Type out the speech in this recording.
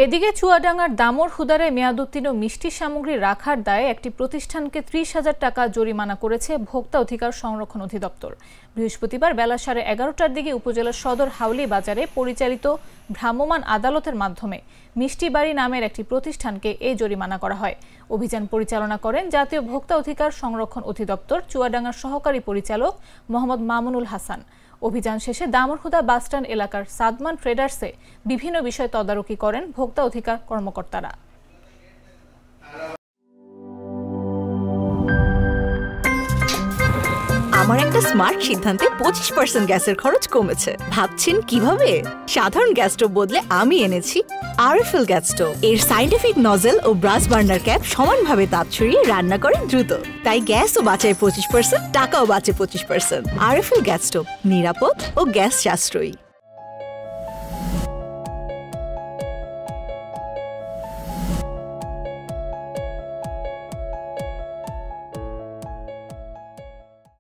এদিকে চুয়াডাঙ্গার দামুড়হুদারে মেয়াদোত্তীর্ণ মিষ্টি সামগ্রী রাখার দায়ে একটি প্রতিষ্ঠানকে ৩০,০০০ টাকা জরিমানা করেছে ভোক্তা অধিকার সংরক্ষণ অধিদপ্তর। বৃহস্পতিবার বেলা 11:30টার দিকে উপজেলার সদর হাউলী বাজারে পরিচালিত ভ্রাম্যমাণ আদালতের মাধ্যমে মিষ্টি বাড়ি নামের একটি প্রতিষ্ঠানকে এই জরিমানা করা হয়। অভিযান পরিচালনা করেন জাতীয় ভোক্তা অধিকার সংরক্ষণ অধিদপ্তর চুয়াডাঙ্গার সহকারী পরিচালক মোহাম্মদ মামুনুল হাসান। অভিযান শেষে দামুড়হুদা বাসস্ট্যান্ড এলাকার সাদমান ট্রেডার্সে বিভিন্ন বিষয় তদারকি করেন ভোক্তা অধিকার কর্মকর্তারা। আমার একটা স্মার্ট সিদ্ধান্তে 25% গ্যাসের খরচ কমেছে। ভাবছেন কিভাবে? সাধারণ গ্যাস স্টোভ বদলে আমি এনেছি আরএফএল গ্যাস স্টোভ। এর সাইন্টিফিক নজল ও ব্রাস বার্নার ক্যাপ সমানভাবে তাপ ছড়িয়ে রান্না করে দ্রুত, তাই গ্যাসও বাঁচায় 25%, টাকাও বাঁচে 25%। আরএফএল গ্যাস স্টোভ নিরাপদ ও গ্যাস সাশ্রয়ী।